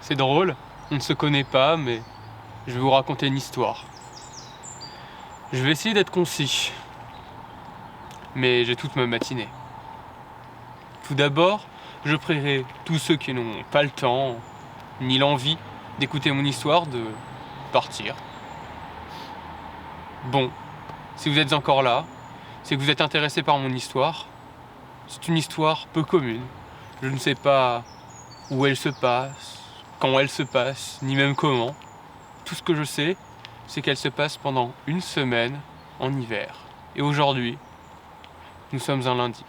C'est drôle, on ne se connaît pas, mais je vais vous raconter une histoire. Je vais essayer d'être concis, mais j'ai toute ma matinée. Tout d'abord, je prierai tous ceux qui n'ont pas le temps, ni l'envie d'écouter mon histoire de partir. Bon, si vous êtes encore là, c'est que vous êtes intéressé par mon histoire. C'est une histoire peu commune. Je ne sais pas où elle se passe, quand elle se passe, ni même comment. Tout ce que je sais, c'est qu'elle se passe pendant une semaine en hiver. Et aujourd'hui, nous sommes un lundi.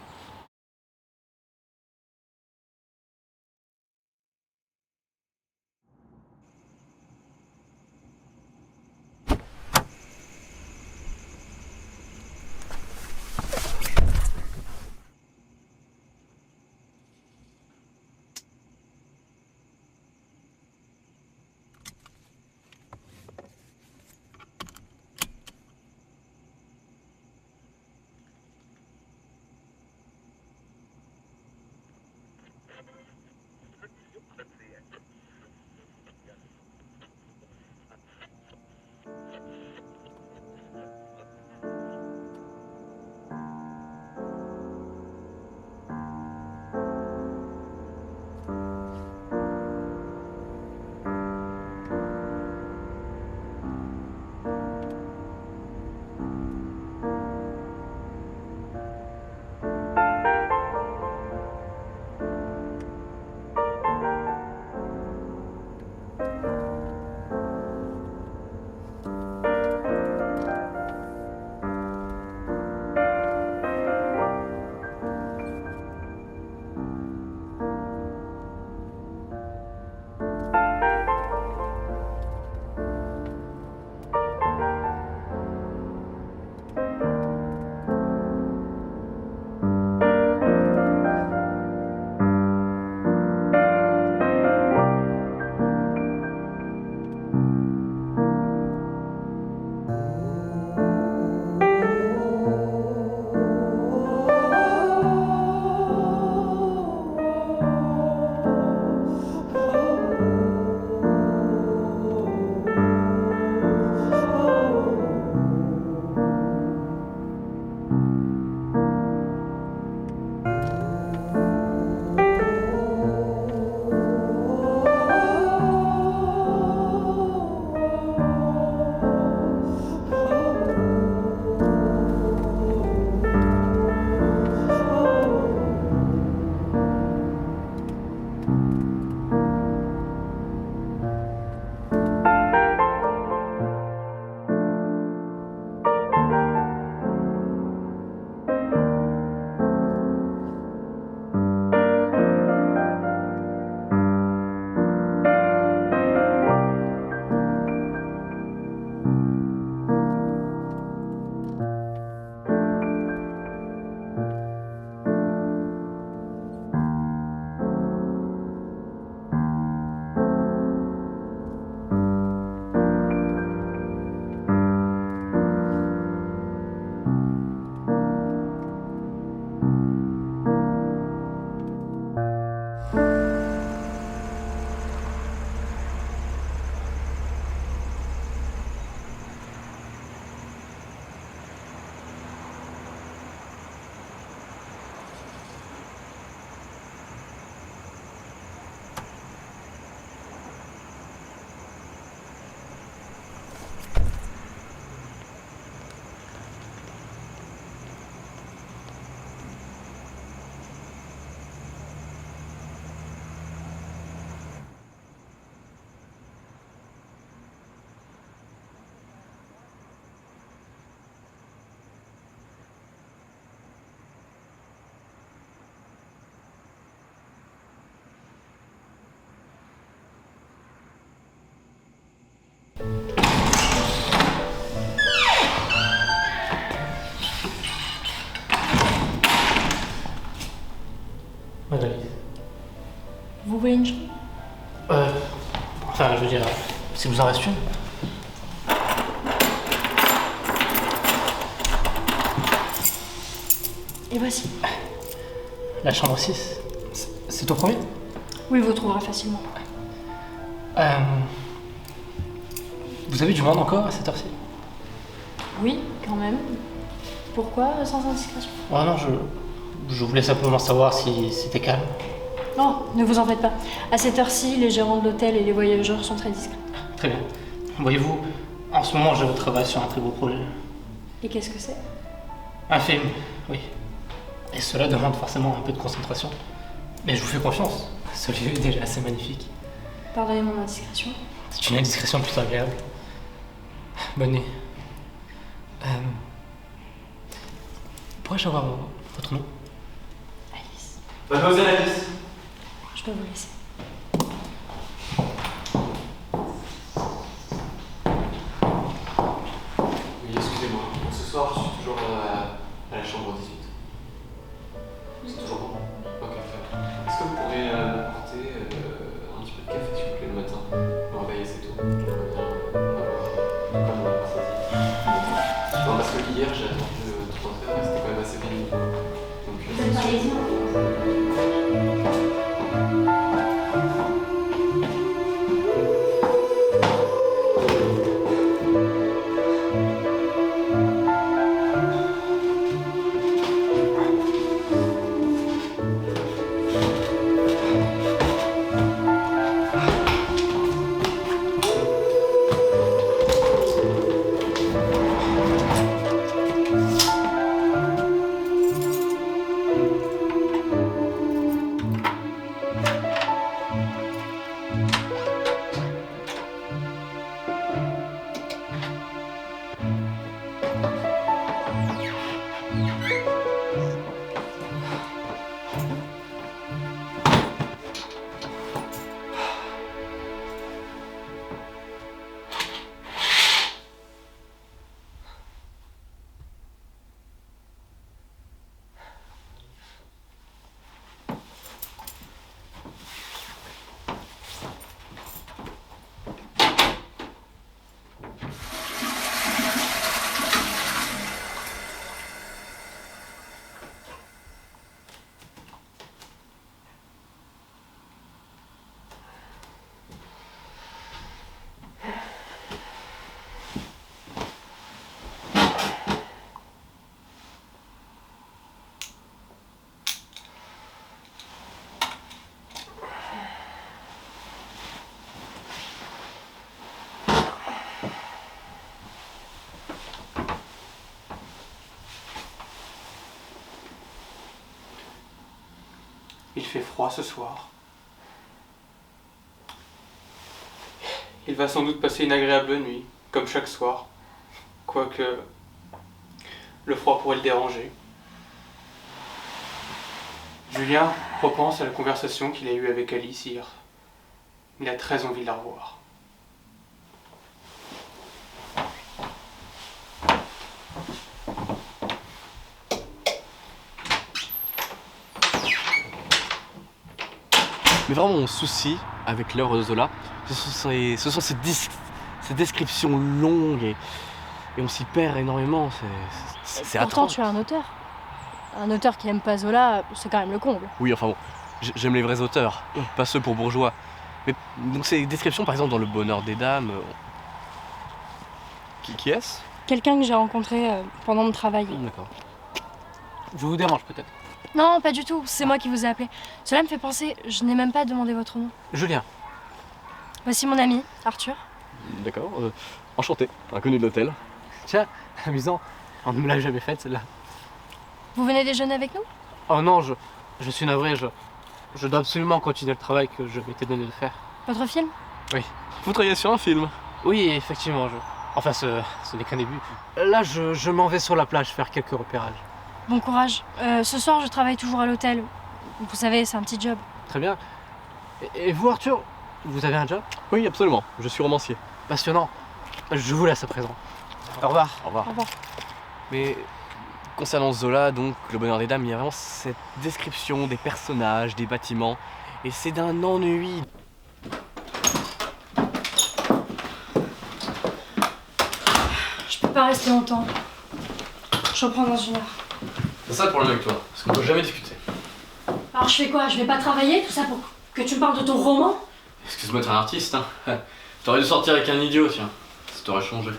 Magali. Vous voulez une chambre? Enfin, je veux dire, si vous en reste une. Et voici. La chambre 6. C'est au premier? Oui, vous trouverez facilement. Vous avez du monde encore à cette heure-ci? Oui, quand même. Pourquoi, sans indiscrétion? Oh non, je voulais simplement savoir si c'était calme. Non, ne vous en faites pas. À cette heure-ci, les gérants de l'hôtel et les voyageurs sont très discrets. Très bien. Voyez-vous, en ce moment, je travaille sur un très beau projet. Et qu'est-ce que c'est? Un film, oui. Et cela demande forcément un peu de concentration. Mais je vous fais confiance. Ce lieu est déjà assez magnifique. Pardonnez mon indiscrétion. C'est une indiscrétion plutôt agréable. Bonne nuit. Pourrais-je avoir votre nom? Alice, Mademoiselle Alice. je dois vous laisser. Oui, excusez-moi. Pour ce soir, je suis toujours à la chambre 18. C'est toujours bon. Ok, très bien. Est-ce que vous pourriez m'apporter un petit peu de café, s'il vous plaît, le matin? Je me réveille assez tôt. J'aimerais bien avoir comme on a dit. Non, parce que hier, j'ai attendu 3 heures et c'était quand même assez pénible. Donc, Vous êtes parisien? Il fait froid ce soir. Il va sans doute passer une agréable nuit, comme chaque soir. Quoique le froid pourrait le déranger. Julien repense à la conversation qu'il a eue avec Alice hier. Il a très envie de la revoir. Mais vraiment, mon souci avec l'œuvre de Zola, ce sont ces descriptions longues et on s'y perd énormément. C'est Pourtant, atroce. tu es un auteur. Un auteur qui aime pas Zola, c'est quand même le comble. Oui, enfin bon, j'aime les vrais auteurs, pas ceux pour bourgeois. Mais donc ces descriptions, par exemple, dans Le Bonheur des Dames. Qui est-ce? Quelqu'un que j'ai rencontré pendant mon travail. D'accord. Je vous dérange peut-être. Non, pas du tout, c'est moi qui vous ai appelé. Cela me fait penser, je n'ai même pas demandé votre nom. Julien. Voici mon ami, Arthur. D'accord. Enchanté, inconnu de l'hôtel. Tiens, amusant. On ne me l'a jamais faite celle-là. Vous venez déjeuner avec nous? Oh non, je suis navré, je dois absolument continuer le travail que je m'étais donné de faire. Votre film? Vous travaillez sur un film? Oui, effectivement, enfin ce n'est qu'un début. Là, je m'en vais sur la plage faire quelques repérages. Bon courage. Ce soir, je travaille toujours à l'hôtel. Vous savez, c'est un petit job. Très bien. Et vous, Arthur, vous avez un job? Oui, absolument. Je suis romancier. Passionnant. Je vous laisse à présent. Au revoir. Au revoir. Au revoir. Mais concernant Zola, donc Le Bonheur des Dames, il y a vraiment cette description des personnages, des bâtiments, et c'est d'un ennui. Je peux pas rester longtemps. Je reprends dans 1 heure. C'est ça le problème avec toi, parce qu'on ne peut jamais discuter. Alors je fais quoi? Je vais pas travailler, tout ça pour que tu me parles de ton roman? Excuse-moi, t'es un artiste, hein. T'aurais dû sortir avec un idiot, tiens. Ça t'aurait changé.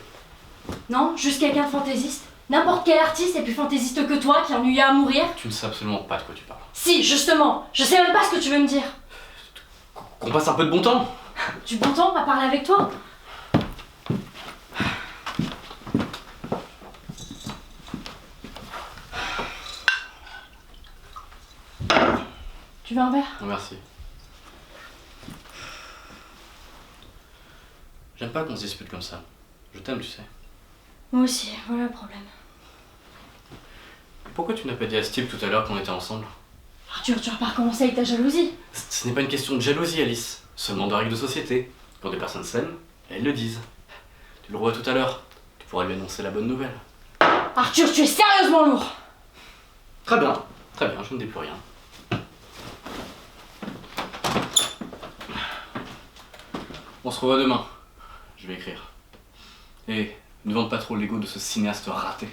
Non, juste quelqu'un de fantaisiste. N'importe quel artiste est plus fantaisiste que toi qui est ennuyé à mourir. Tu ne sais absolument pas de quoi tu parles. Si, justement. Je sais même pas ce que tu veux me dire. Qu'on passe un peu de bon temps. Du bon temps à parler avec toi. Tu veux un verre? Non, merci. J'aime pas qu'on se dispute comme ça. Je t'aime, tu sais. Moi aussi, voilà le problème. Pourquoi tu n'as pas dit à Steve tout à l'heure qu'on était ensemble? Arthur, tu vas pas recommencer avec ta jalousie. Ce n'est pas une question de jalousie, Alice. Seulement de règles de société. Quand des personnes s'aiment, elles le disent. Tu le vois tout à l'heure. Tu pourras lui annoncer la bonne nouvelle. Arthur, tu es sérieusement lourd. Très bien, je ne dis plus rien. On se revoit demain. Je vais écrire. Et ne vende pas trop l'ego de ce cinéaste raté.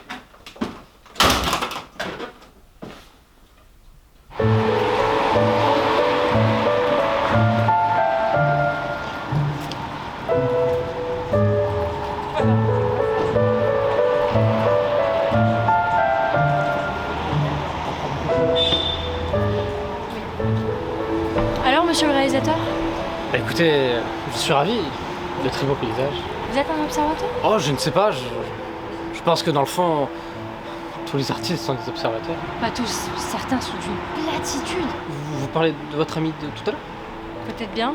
Alors, monsieur le réalisateur, Bah écoutez, je suis ravi. De très beaux paysages. vous êtes un observateur? Oh, je ne sais pas, je pense que dans le fond, tous les artistes sont des observateurs. Pas tous, certains sont d'une platitude. Vous parlez de votre ami de tout à l'heure? Peut-être bien.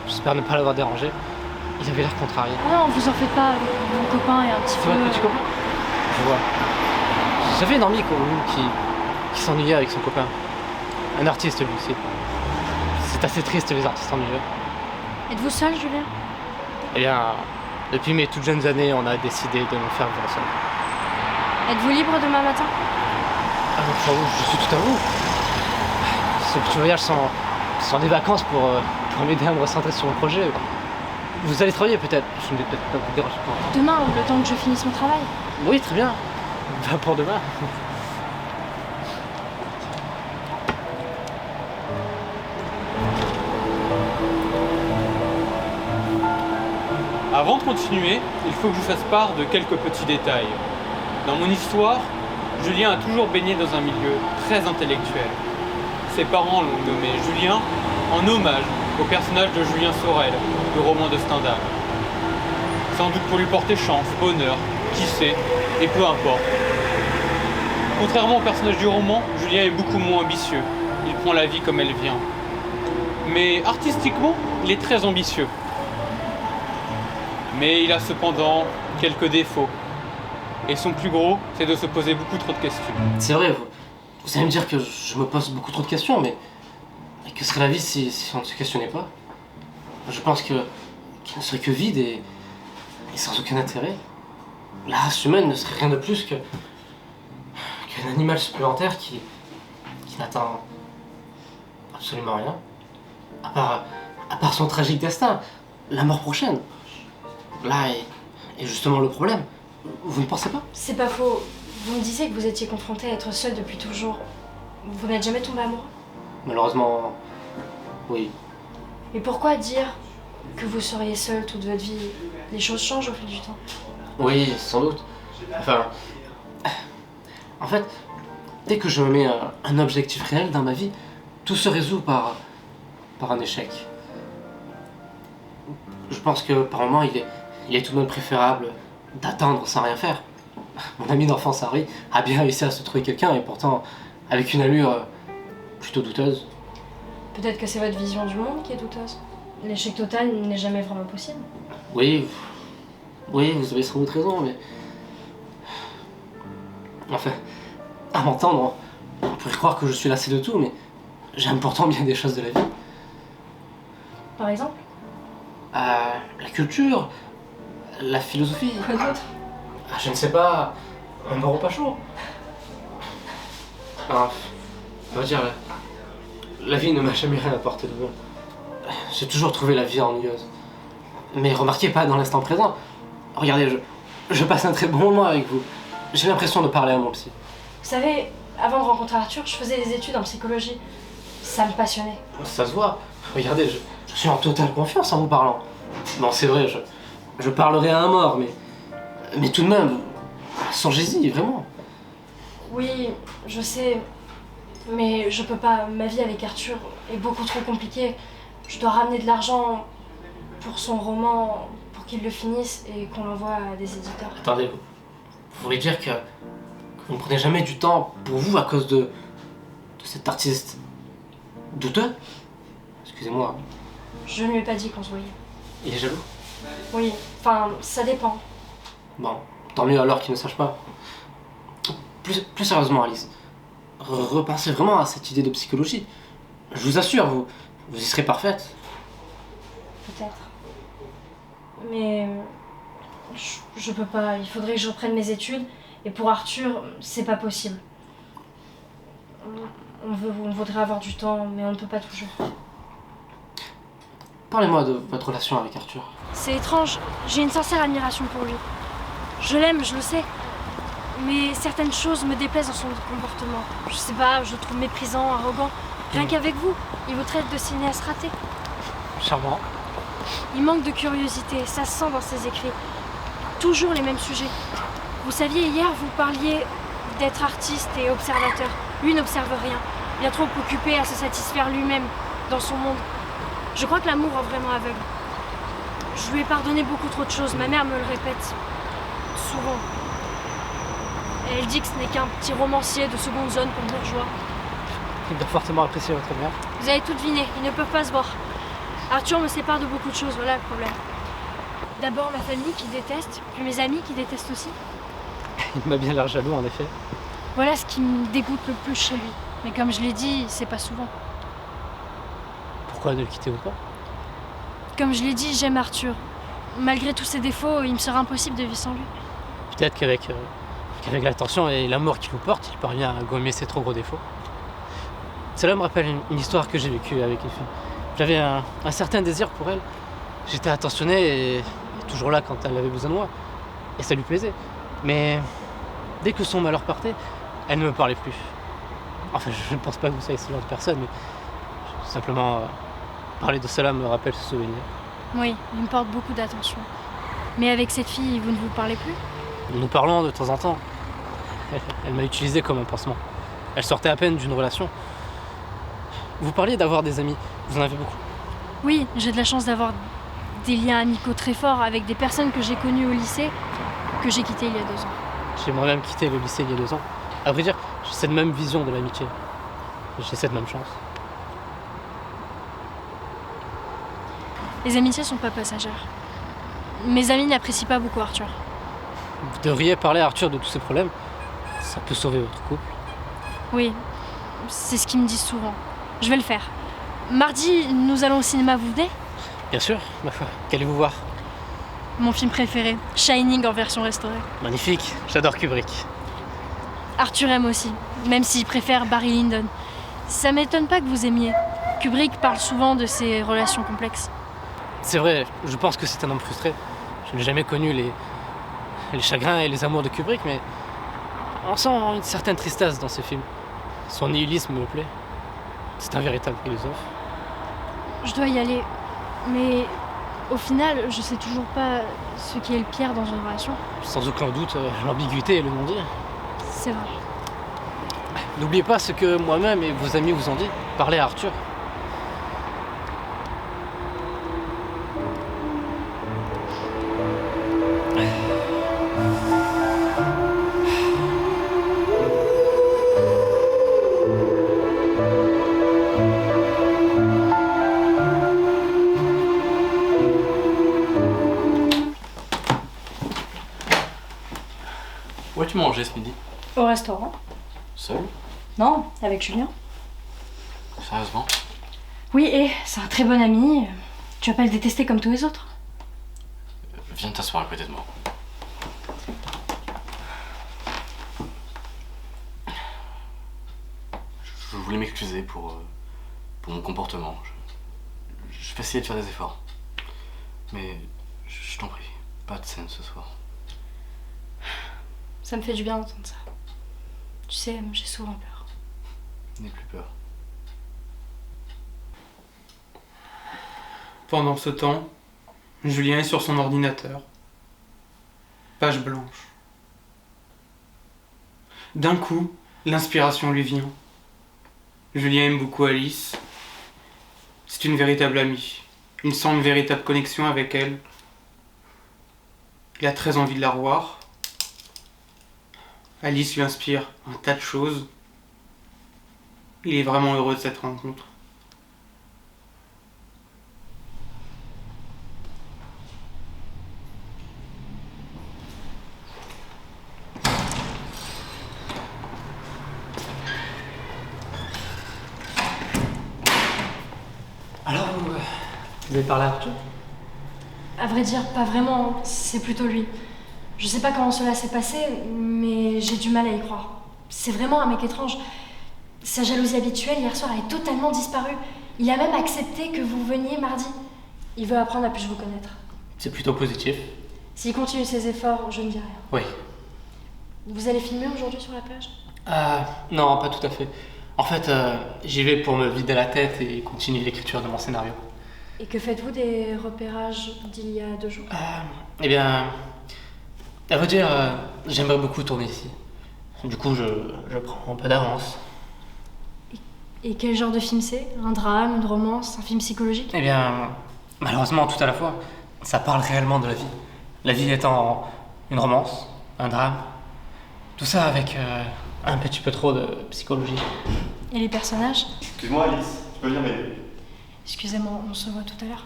J'espère ne pas l'avoir dérangé. Il avait l'air contrarié. Ah non, vous en faites pas, mon copain est un petit C'est peu... votre petit copain? Je vois. J'avais une amie qui s'ennuyait avec son copain. Un artiste lui aussi. C'est assez triste les artistes ennuyeux. Êtes-vous seul, Julien? Eh bien, depuis mes toutes jeunes années, on a décidé de nous faire vivre ensemble. Êtes-vous libre demain matin? Ah, enfin, je suis tout à vous. Ce petit voyage sont des vacances pour m'aider à me recentrer sur mon projet. Vous allez travailler peut-être. Je ne vais peut-être pas vous déranger. Demain, le temps que je finisse mon travail. Oui, très bien. Bah, pour demain. Avant de continuer, il faut que je vous fasse part de quelques petits détails. Dans mon histoire, Julien a toujours baigné dans un milieu très intellectuel. Ses parents l'ont nommé Julien en hommage au personnage de Julien Sorel, du roman de Stendhal. Sans doute pour lui porter chance, bonheur, qui sait, et peu importe. Contrairement au personnage du roman, Julien est beaucoup moins ambitieux. Il prend la vie comme elle vient. Mais artistiquement, il est très ambitieux. Mais il a cependant quelques défauts. Et son plus gros, c'est de se poser beaucoup trop de questions. C'est vrai, vous allez me dire que je me pose beaucoup trop de questions, mais que serait la vie si on ne se questionnait pas? Je pense qu'elle ne serait que vide et sans aucun intérêt. La race humaine ne serait rien de plus qu'un animal supplémentaire qui n'atteint absolument rien. À part son tragique destin, la mort prochaine. Là est justement le problème. Vous ne pensez pas? C'est pas faux. Vous me disiez que vous étiez confronté à être seul depuis toujours. Vous n'êtes jamais tombé amoureux? Malheureusement, oui. Mais pourquoi dire que vous seriez seul toute votre vie? Les choses changent au fil du temps. Oui, sans doute. Enfin, en fait, dès que je me mets un objectif réel dans ma vie, tout se résout par un échec. Je pense que par moment, il est tout de même préférable d'attendre sans rien faire. Mon ami d'enfance Harry a bien réussi à se trouver quelqu'un et pourtant avec une allure plutôt douteuse. Peut-être que c'est votre vision du monde qui est douteuse. L'échec total n'est jamais vraiment possible. Oui, vous avez sans doute raison, mais... Enfin, à m'entendre, on pourrait croire que je suis lassé de tout, mais j'aime pourtant bien des choses de la vie. Par exemple? La culture, la philosophie... Quoi d'autre? Je ne sais pas, un bar au pas chaud. Enfin, on va dire, la vie ne m'a jamais rien apporté de bon. J'ai toujours trouvé la vie ennuyeuse. Mais remarquez pas dans l'instant présent. Regardez, je passe un très bon moment avec vous. J'ai l'impression de parler à mon psy. Vous savez, avant de rencontrer Arthur, je faisais des études en psychologie. Ça me passionnait. Ça se voit. Regardez, je suis en totale confiance en vous parlant. Bon, c'est vrai, je parlerai à un mort, mais tout de même, songez-y, vraiment. Oui, je sais, mais je peux pas. Ma vie avec Arthur est beaucoup trop compliquée. Je dois ramener de l'argent pour son roman, pour qu'il le finisse et qu'on l'envoie à des éditeurs. Attendez, vous voulez dire que vous ne prenez jamais du temps pour vous à cause de cet artiste douteux? Excusez-moi, Je ne lui ai pas dit qu'on se voyait. il est jaloux? Oui, enfin, ça dépend. Bon, tant mieux alors qu'il ne sache pas. Plus sérieusement, Alice, repensez vraiment à cette idée de psychologie. Je vous assure, vous y serez parfaite. Peut-être. Mais je peux pas. Il faudrait que je reprenne mes études. Et pour Arthur, c'est pas possible. On voudrait avoir du temps, mais on ne peut pas toujours. Parlez-moi de votre relation avec Arthur. C'est étrange. J'ai une sincère admiration pour lui. Je l'aime, je le sais. Mais certaines choses me déplaisent dans son comportement. Je sais pas, je le trouve méprisant, arrogant. Rien qu'avec vous, il vous traite de cinéaste raté. Charmant. Il manque de curiosité, ça se sent dans ses écrits. Toujours les mêmes sujets. Vous saviez, hier, vous parliez d'être artiste et observateur. Lui n'observe rien. Bien trop occupé à se satisfaire lui-même dans son monde. Je crois que l'amour rend vraiment aveugle. Je lui ai pardonné beaucoup trop de choses. Ma mère me le répète souvent. Elle dit que ce n'est qu'un petit romancier de seconde zone pour bourgeois. Il doit fortement apprécier votre mère. Vous avez tout deviné, ils ne peuvent pas se voir. Arthur me sépare de beaucoup de choses, voilà le problème. D'abord ma famille qui déteste, puis mes amis qui détestent aussi. Il m'a bien l'air jaloux en effet. Voilà ce qui me dégoûte le plus chez lui. Mais comme je l'ai dit, c'est pas souvent. Pourquoi ne le quittez-vous pas? Comme je l'ai dit, j'aime Arthur. Malgré tous ses défauts, il me sera impossible de vivre sans lui. Peut-être qu'avec l'attention et l'amour qu'il vous porte, il parvient à gommer ses trop gros défauts. Cela me rappelle une histoire que j'ai vécue avec une fille. J'avais un certain désir pour elle. J'étais attentionné et toujours là quand elle avait besoin de moi. Et ça lui plaisait. Mais dès que son malheur partait, elle ne me parlait plus. Enfin, je ne pense pas que vous soyez ce genre de personne, mais simplement parler de cela me rappelle ce souvenir. Oui, il me porte beaucoup d'attention. Mais avec cette fille, vous ne vous parlez plus? Nous parlons de temps en temps. Elle m'a utilisé comme un pansement. Elle sortait à peine d'une relation. Vous parliez d'avoir des amis. Vous en avez beaucoup? Oui, j'ai de la chance d'avoir des liens amicaux très forts avec des personnes que j'ai connues au lycée, que j'ai quittées il y a 2 ans. J'ai moi-même quitté le lycée il y a 2 ans. À vrai dire, j'ai cette même vision de l'amitié. J'ai cette même chance. Les amitiés sont pas passagères. Mes amis n'apprécient pas beaucoup Arthur. Vous devriez parler à Arthur de tous ces problèmes. Ça peut sauver votre couple. Oui, c'est ce qu'ils me disent souvent. Je vais le faire. Mardi, nous allons au cinéma, vous venez? Bien sûr, ma foi. Qu'allez-vous voir? Mon film préféré, Shining en version restaurée. Magnifique, j'adore Kubrick. Arthur aime aussi, même s'il préfère Barry Lyndon. Ça m'étonne pas que vous aimiez. Kubrick parle souvent de ses relations complexes. C'est vrai, je pense que c'est un homme frustré. Je n'ai jamais connu les chagrins et les amours de Kubrick, mais on sent une certaine tristesse dans ses films. Son nihilisme me plaît. C'est un véritable philosophe. Je dois y aller, mais au final, je sais toujours pas ce qui est le pire dans une relation. Sans aucun doute, l'ambiguïté et le non-dire. C'est vrai. N'oubliez pas ce que moi-même et vos amis vous ont dit. Parlez à Arthur. Où as-tu mangé ce midi? Au restaurant? Seul? Non, avec Julien. Sérieusement? Oui, et c'est un très bon ami. Tu vas pas le détester comme tous les autres. Viens t'asseoir à côté de moi. Je voulais m'excuser pour mon comportement. Je vais essayer de faire des efforts. Mais je t'en prie, pas de scène ce soir. Ça me fait du bien d'entendre ça. Tu sais, j'ai souvent peur. N'aie plus peur. Pendant ce temps, Julien est sur son ordinateur. Page blanche. D'un coup, l'inspiration lui vient. Julien aime beaucoup Alice. C'est une véritable amie. Il sent une véritable connexion avec elle. Il a très envie de la revoir. Alice lui inspire un tas de choses. Il est vraiment heureux de cette rencontre. Alors, vous avez parlé à Arthur? À vrai dire, pas vraiment, c'est plutôt lui. Je sais pas comment cela s'est passé, mais j'ai du mal à y croire. C'est vraiment un mec étrange. Sa jalousie habituelle hier soir est totalement disparue. Il a même accepté que vous veniez mardi. Il veut apprendre à plus vous connaître. C'est plutôt positif. S'il continue ses efforts, je ne dis rien. Oui. Vous allez filmer aujourd'hui sur la plage? Non, pas tout à fait. En fait, j'y vais pour me vider la tête et continuer l'écriture de mon scénario. Et que faites-vous des repérages d'il y a 2 jours? Eh bien, à vrai dire, j'aimerais beaucoup tourner ici. Du coup, je prends un peu d'avance. Et quel genre de film c'est? Un drame, une romance, un film psychologique? Eh bien, malheureusement, tout à la fois, ça parle réellement de la vie. La vie étant une romance, un drame, tout ça avec un petit peu trop de psychologie. Et les personnages? Excuse-moi Alice, tu peux venir m'aider? Excusez-moi, on se voit tout à l'heure.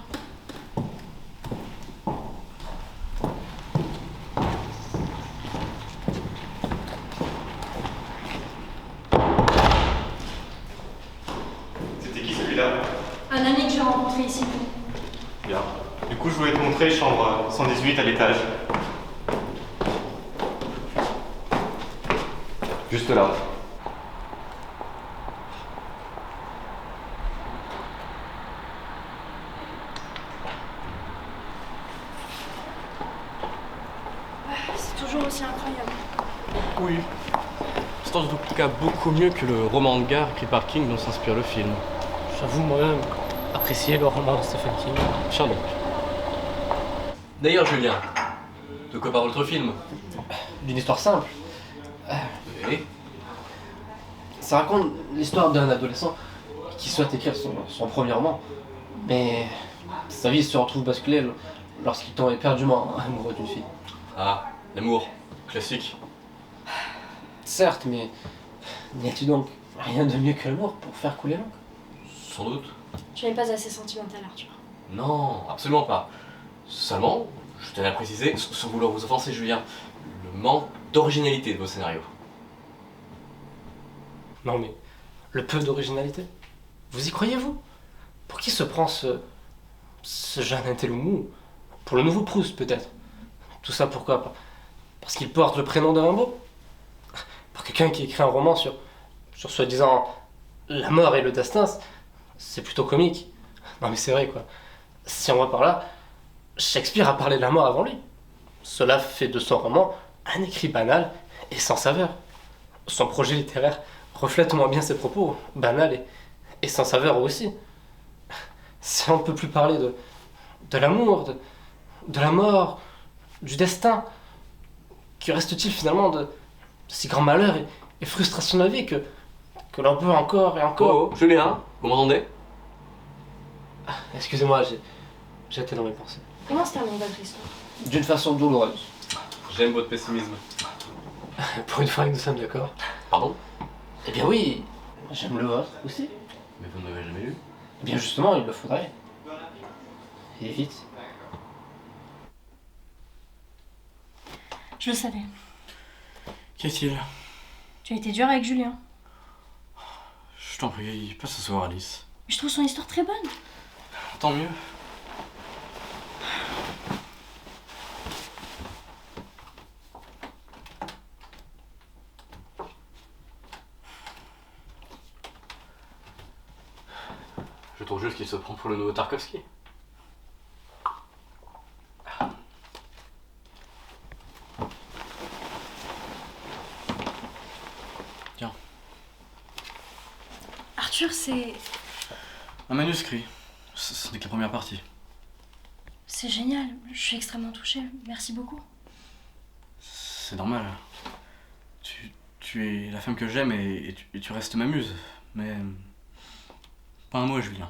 C'était qui celui-là? Un ami que j'ai rencontré ici. Bien. Du coup, je voulais te montrer chambre 118 à l'étage. Juste là. C'est toujours aussi incroyable. Oui. C'est en tout cas beaucoup mieux que le roman de gare écrit par King dont s'inspire le film. J'avoue moi-même apprécier le roman de Stephen King. Sherlock. D'ailleurs, Julien, de quoi parle votre film? D'une histoire simple. Oui. Ça raconte l'histoire d'un adolescent qui souhaite écrire son premier roman. Mais sa vie se retrouve basculée lorsqu'il tombe éperdument amoureux d'une fille. Ah, l'amour. Classique. Certes, mais n'y a-t-il donc rien de mieux que l'amour pour faire couler l'encre? Sans doute. Tu n'es pas assez sentimental, Arthur. Non, absolument pas. Seulement, je tenais à préciser, sans vouloir vous offenser, Julien, le manque d'originalité de vos scénarios. Non mais, le peu d'originalité. Vous y croyez-vous? Pour qui se prend ce jeune intello-mou? Pour le nouveau Proust, peut-être. Tout ça pourquoi? Parce qu'il porte le prénom de Rimbaud? Pour quelqu'un qui écrit un roman sur soi-disant la mort et le destin, c'est plutôt comique. Non mais c'est vrai quoi. Si on va par là, Shakespeare a parlé de la mort avant lui. Cela fait de son roman un écrit banal et sans saveur. Son projet littéraire reflète au moins bien ses propos, banal et sans saveur aussi. Si on ne peut plus parler de l'amour, de la mort, du destin, que reste-t-il finalement de si grands malheurs et frustrations de la vie que l'on peut encore et encore... Oh, Julien, vous m'entendez? Excusez-moi, j'étais dans mes pensées. Comment se termine votre histoire? D'une façon douloureuse. J'aime votre pessimisme. Pour une fois que nous sommes d'accord. Pardon? Eh bien oui, j'aime le vôtre aussi. Mais vous ne m'avez jamais lu. Eh bien justement, il le faudrait. Et vite. Je le savais. Qu'y a-t-il? Tu as été dur avec Julien. Je t'en prie, pas ce soir, Alice. Je trouve son histoire très bonne. Tant mieux. Je trouve juste qu'il se prend pour le nouveau Tarkovsky. Tiens, Arthur, c'est... un manuscrit. Ce n'est que la première partie. C'est génial, je suis extrêmement touchée. Merci beaucoup. C'est normal. Tu es la femme que j'aime et tu restes ma muse. Mais. Pas un mot, Julien.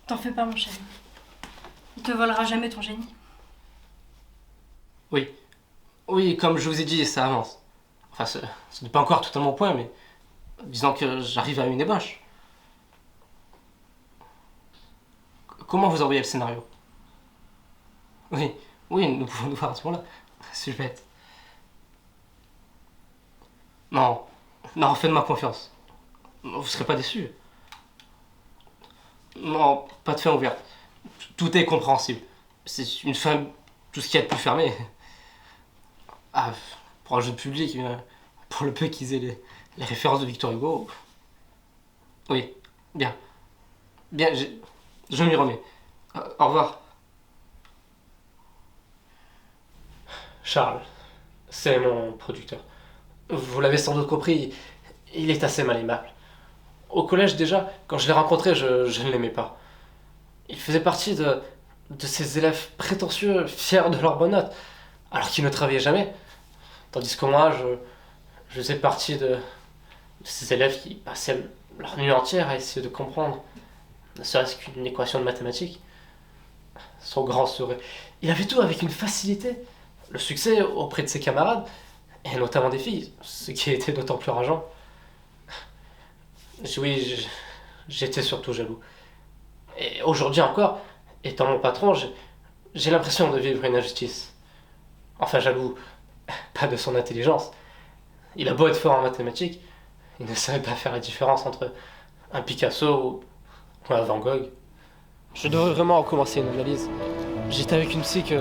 T'en fais pas, mon chéri. Il te volera jamais ton génie. Oui. Oui, comme je vous ai dit, ça avance. Enfin, ce n'est pas encore totalement au point, mais disons que j'arrive à une ébauche. Comment vous envoyez le scénario? Oui, nous pouvons nous voir à ce moment-là. Suis-je bête? Non, faites-moi confiance. Vous serez pas déçus. Non, pas de fin ouverte. Tout est compréhensible. C'est une fin, tout ce qu'il y a de plus fermé. Ah, pour un jeu de public, pour le peu qu'ils aient les références de Victor Hugo. Oui, bien. Bien, je m'y remets. Au revoir. Charles, c'est mon producteur. Vous l'avez sans doute compris, il est assez mal aimable. Au collège déjà, quand je l'ai rencontré, je ne l'aimais pas. Il faisait partie de ces élèves prétentieux, fiers de leurs bonnes notes, alors qu'ils ne travaillaient jamais. Tandis que moi, je faisais partie de ces élèves qui passaient leur nuit entière à essayer de comprendre, ne serait-ce qu'une équation de mathématiques. Son grand sourire. Il avait tout avec une facilité. Le succès auprès de ses camarades, et notamment des filles, ce qui était d'autant plus rageant. Oui, j'étais surtout jaloux. Et aujourd'hui encore, étant mon patron, j'ai l'impression de vivre une injustice. Enfin, jaloux, pas de son intelligence. Il a beau être fort en mathématiques, il ne savait pas faire la différence entre un Picasso ou un Van Gogh. Je devrais vraiment recommencer une analyse. J'étais avec une psy que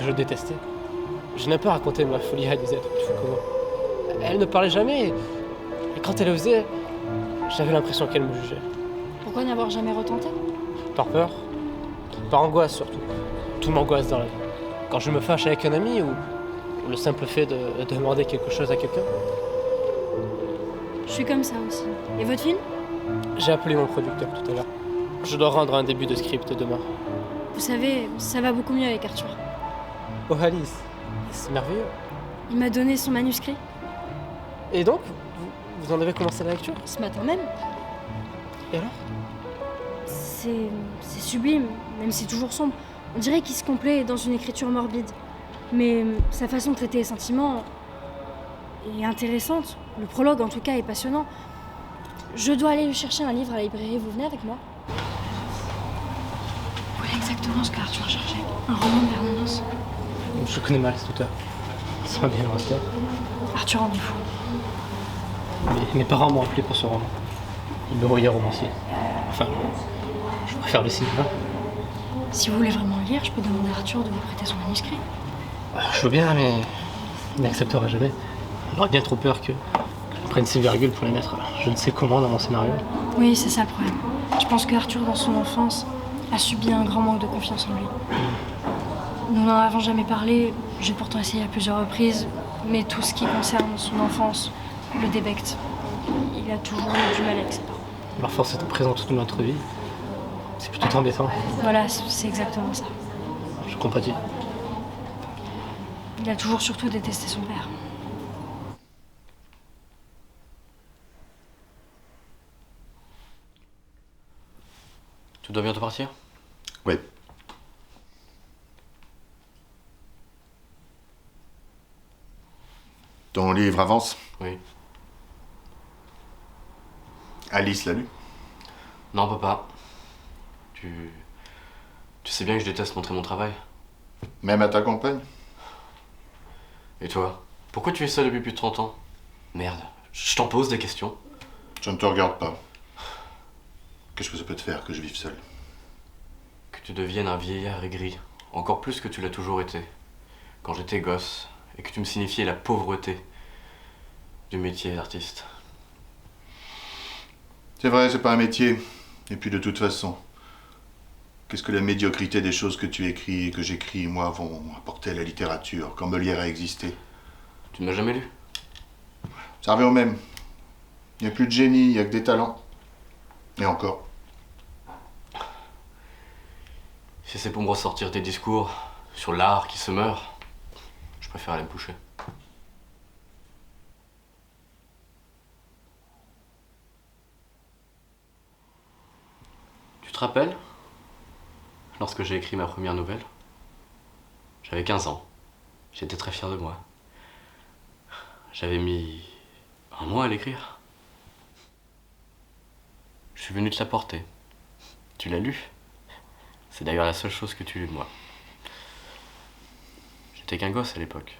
je détestais. Je n'ai pas raconté ma folie à des êtres plus fous que moi. Elle ne parlait jamais, et quand elle le faisait, j'avais l'impression qu'elle me jugeait. Pourquoi n'avoir jamais retenté? Par peur, par angoisse surtout. Tout m'angoisse dans la vie. Quand je me fâche avec un ami ou le simple fait de demander quelque chose à quelqu'un. Je suis comme ça aussi. Et votre film? J'ai appelé mon producteur tout à l'heure. Je dois rendre un début de script demain. Vous savez, ça va beaucoup mieux avec Arthur. Oh Alice, c'est merveilleux. Il m'a donné son manuscrit. Et donc, vous en avez commencé la lecture? Ce matin même. Et alors? C'est sublime, même si toujours sombre. On dirait qu'il se complaît dans une écriture morbide. Mais sa façon de traiter les sentiments est intéressante. Le prologue, en tout cas, est passionnant. Je dois aller lui chercher un livre à la librairie. Vous venez avec moi? Voilà exactement ce qu'Arthur cherchait. Un roman de Bernanos. Je connais mal cet auteur. Ça va bien le rester. Arthur en est fou. Mes parents m'ont appelé pour ce roman. Ils me voyaient romancier. Enfin, je préfère le cinéma. Si vous voulez vraiment le lire, je peux demander à Arthur de vous prêter son manuscrit. Je veux bien, mais il n'acceptera jamais. J'aurais bien trop peur que je prenne ces virgules pour les mettre je ne sais comment dans mon scénario. Oui, c'est ça le problème. Je pense que Arthur, dans son enfance, a subi un grand manque de confiance en lui. Nous n'en avons jamais parlé, j'ai pourtant essayé à plusieurs reprises, mais tout ce qui concerne son enfance le débecte. Il a toujours eu du mal avec ses parents. Leur force étant présente toute notre vie, c'est plutôt embêtant. Voilà, c'est exactement ça. Je compatis. Il a toujours surtout détesté son père. Tu dois bientôt partir? Oui. Ton livre avance? Oui. Alice l'a lu? Non, papa. Tu sais bien que je déteste montrer mon travail. Même à ta compagne? Et toi? Pourquoi tu es seul depuis plus de 30 ans? Merde, je t'en pose des questions. Je ne te regarde pas. Qu'est-ce que ça peut te faire que je vive seul? Que tu deviennes un vieillard aigri, encore plus que tu l'as toujours été, quand j'étais gosse, et que tu me signifiais la pauvreté du métier d'artiste. C'est vrai, c'est pas un métier. Et puis de toute façon, qu'est-ce que la médiocrité des choses que tu écris et que j'écris, moi, vont apporter à la littérature quand Molière a existé? Tu ne m'as jamais lu? Ça revient au même. Il n'y a plus de génie, il n'y a que des talents. Et encore. Si c'est pour me ressortir tes discours sur l'art qui se meurt, je préfère aller me coucher. Tu te rappelles, lorsque j'ai écrit ma première nouvelle? J'avais 15 ans. J'étais très fier de moi. J'avais mis 1 mois à l'écrire. Je suis venu te l'apporter. Tu l'as lu? C'est d'ailleurs la seule chose que tu lus de moi. J'étais qu'un gosse à l'époque.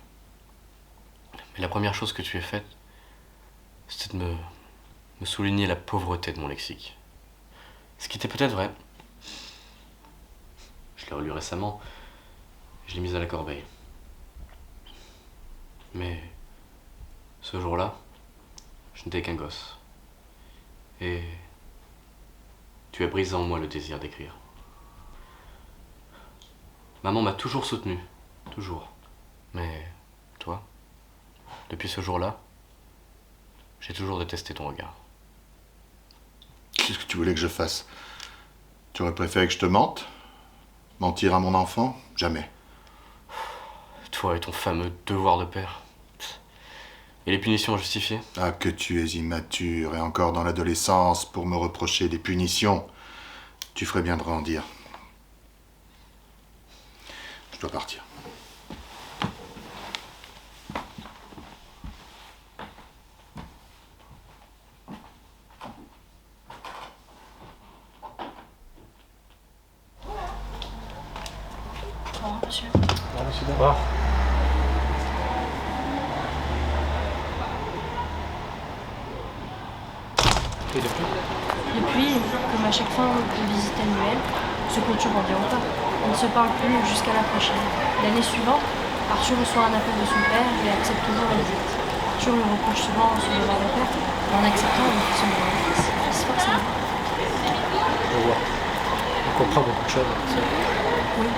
Mais la première chose que tu as faite, c'était de me souligner la pauvreté de mon lexique. Ce qui était peut-être vrai. Je l'ai relu récemment. Je l'ai mise à la corbeille. Mais ce jour-là, je n'étais qu'un gosse. Et tu as brisé en moi le désir d'écrire. Maman m'a toujours soutenu, toujours. Mais toi, depuis ce jour-là, j'ai toujours détesté ton regard. Qu'est-ce que tu voulais que je fasse? Tu aurais préféré que je te mente? Mentir à mon enfant? Jamais. Toi et ton fameux devoir de père. Et les punitions justifiées? Ah, que tu es immature et encore dans l'adolescence pour me reprocher des punitions. Tu ferais bien de rendir. Je dois partir. Au revoir, monsieur. Au revoir. Et depuis? Depuis, comme à chaque fin de visite annuelle, ce clôture en bien ou pas. On ne se parle plus jusqu'à la prochaine. L'année suivante, Arthur reçoit un appel de son père et accepte toujours la visite. Arthur lui reproche souvent son devoir de père, mais en acceptant, il fait son devoir de fils. Fils forcément. Je vois. On comprend beaucoup de choses. Oui.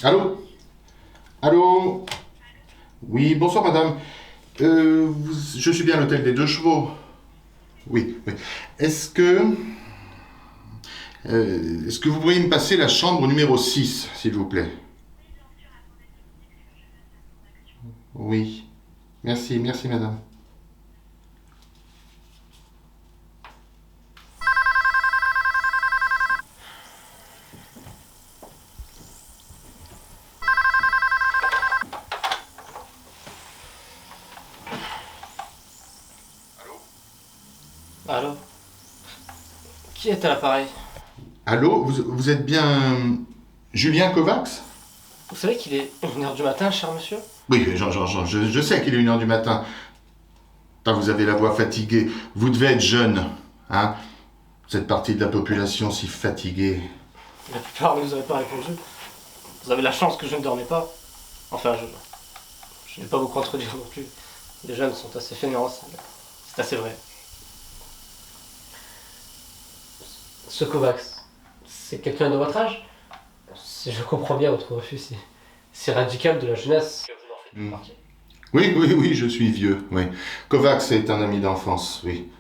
Allô? Allô? Oui, bonsoir madame. Je suis bien à l'hôtel des Deux Chevaux. Oui, oui. Est-ce que Est-ce que vous pourriez me passer la chambre numéro 6, s'il vous plaît? Oui. Merci, merci madame. Allô? Qui est à l'appareil? Allô, vous êtes bien Julien Kovacs? Vous savez qu'il est 1h du matin, cher monsieur? Oui, je sais qu'il est 1h du matin. Putain, vous avez la voix fatiguée. Vous devez être jeune, hein? Cette partie de la population si fatiguée. La plupart ne vous avez pas répondu. Vous avez la chance que je ne dormais pas. Enfin, je ne vais pas vous contredire non plus. Les jeunes sont assez fainéants, c'est assez vrai. Ce Kovacs, c'est quelqu'un de votre âge? Si je comprends bien votre refus, c'est radical de la jeunesse. Que vous en faites partie. Oui, je suis vieux, oui. Kovacs est un ami d'enfance, oui.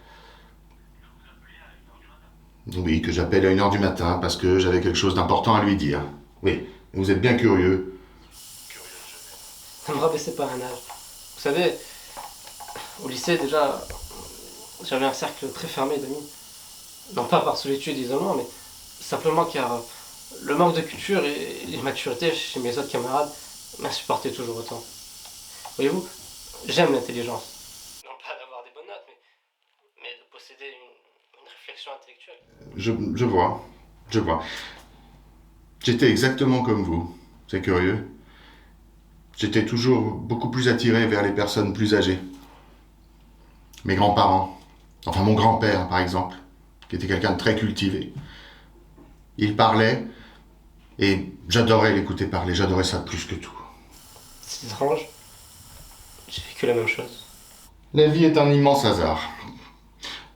Oui, que j'appelle à 1h du matin parce que j'avais quelque chose d'important à lui dire. Oui, vous êtes bien curieux. Ça ne me rabaissait pas un âge. Vous savez, au lycée déjà, j'avais un cercle très fermé d'amis. Non pas par solitude et isolement, mais simplement car le manque de culture et l'immaturité chez mes autres camarades m'insupportaient toujours autant. Voyez-vous, j'aime l'intelligence. Non pas d'avoir des bonnes notes, mais de posséder une réflexion intellectuelle. Je vois. J'étais exactement comme vous. C'est curieux. J'étais toujours beaucoup plus attiré vers les personnes plus âgées. Mes grands-parents. Enfin, mon grand-père, par exemple, qui était quelqu'un de très cultivé. Il parlait, et j'adorais l'écouter parler. J'adorais ça plus que tout. C'est étrange. J'ai vécu la même chose. La vie est un immense hasard.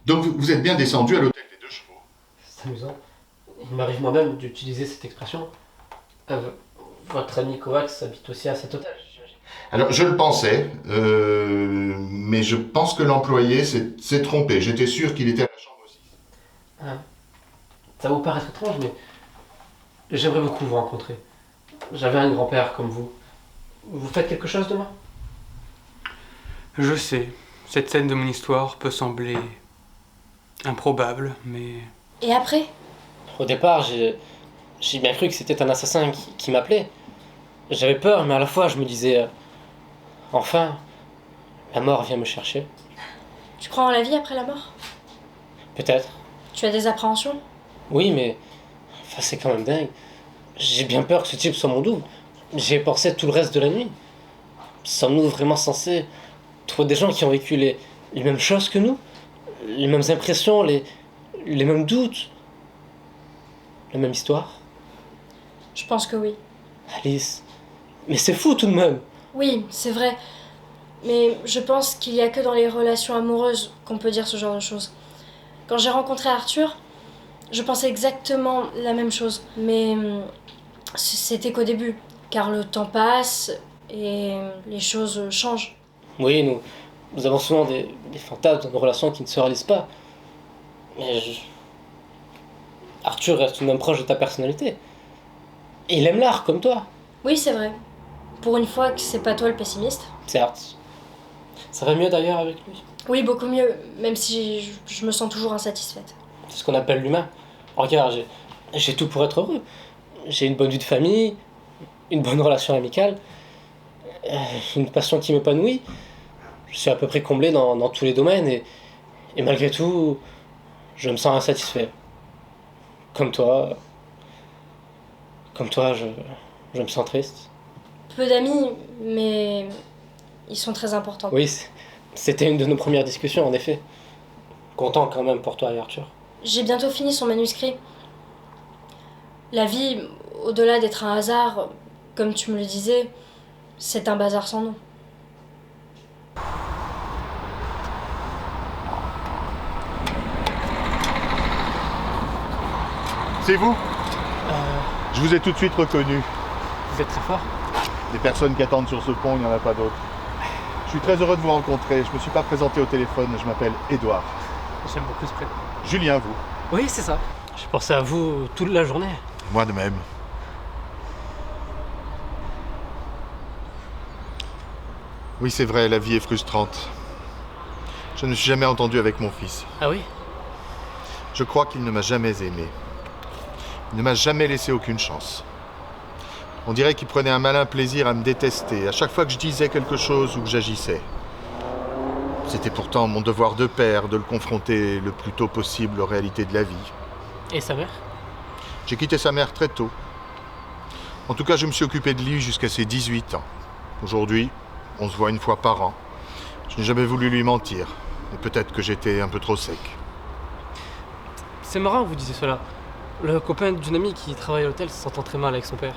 Donc, vous êtes bien descendu à l'hôtel des 2 chevaux. C'est amusant. Il m'arrive moi-même d'utiliser cette expression. Votre ami Kovacs habite aussi à cet hôtel, j'imagine. Alors, je le pensais, mais je pense que l'employé s'est trompé. J'étais sûr qu'il était à la chambre aussi. Ah. Ça vous paraît étrange, mais j'aimerais beaucoup vous rencontrer. J'avais un grand-père comme vous. Vous faites quelque chose demain? Je sais, cette scène de mon histoire peut sembler improbable, mais... Et après? Au départ, j'ai bien cru que c'était un assassin qui m'appelait. J'avais peur, mais à la fois, je me disais... enfin, la mort vient me chercher. Tu crois en la vie après la mort? Peut-être. Tu as des appréhensions? Oui, mais... enfin, c'est quand même dingue. J'ai bien peur que ce type soit mon double. J'y ai pensé tout le reste de la nuit. Sommes-nous vraiment censés trouver des gens qui ont vécu les mêmes choses que nous? Les mêmes impressions, les mêmes doutes? La même histoire? Je pense que oui. Alice, mais c'est fou tout de même. Oui, c'est vrai. Mais je pense qu'il n'y a que dans les relations amoureuses qu'on peut dire ce genre de choses. Quand j'ai rencontré Arthur, je pensais exactement la même chose. Mais c'était qu'au début, car le temps passe et les choses changent. Oui, nous avons souvent des fantasmes dans nos relations qui ne se réalisent pas. Mais Arthur reste tout de même proche de ta personnalité. Et il aime l'art comme toi. Oui, c'est vrai. Pour une fois que c'est pas toi le pessimiste. Certes. Ça va mieux d'ailleurs avec lui. Oui, beaucoup mieux, même si je me sens toujours insatisfaite. C'est ce qu'on appelle l'humain. Regarde, j'ai tout pour être heureux. J'ai une bonne vie de famille, une bonne relation amicale, une passion qui m'épanouit. Je suis à peu près comblé dans tous les domaines et malgré tout, je me sens insatisfait. Comme toi, je me sens triste. Peu d'amis, mais ils sont très importants. Oui, c'était une de nos premières discussions en effet. Content quand même pour toi et Arthur. J'ai bientôt fini son manuscrit. La vie, au-delà d'être un hasard, comme tu me le disais, c'est un bazar sans nom. C'est vous? Je vous ai tout de suite reconnu. Vous êtes très fort. Des personnes qui attendent sur ce pont, il n'y en a pas d'autres. Je suis très heureux de vous rencontrer. Je ne me suis pas présenté au téléphone, je m'appelle Édouard. J'aime beaucoup ce prénom. Julien, vous? Oui, c'est ça. J'ai pensé à vous toute la journée. Moi de même. Oui, c'est vrai, la vie est frustrante. Je ne me suis jamais entendu avec mon fils. Ah oui? Je crois qu'il ne m'a jamais aimé. Il ne m'a jamais laissé aucune chance. On dirait qu'il prenait un malin plaisir à me détester à chaque fois que je disais quelque chose ou que j'agissais. C'était pourtant mon devoir de père de le confronter le plus tôt possible aux réalités de la vie. Et sa mère? J'ai quitté sa mère très tôt. En tout cas, je me suis occupé de lui jusqu'à ses 18 ans. Aujourd'hui, on se voit une fois par an. Je n'ai jamais voulu lui mentir. Et peut-être que j'étais un peu trop sec. C'est marrant que vous disiez cela. Le copain d'une amie qui travaille à l'hôtel s'entend très mal avec son père.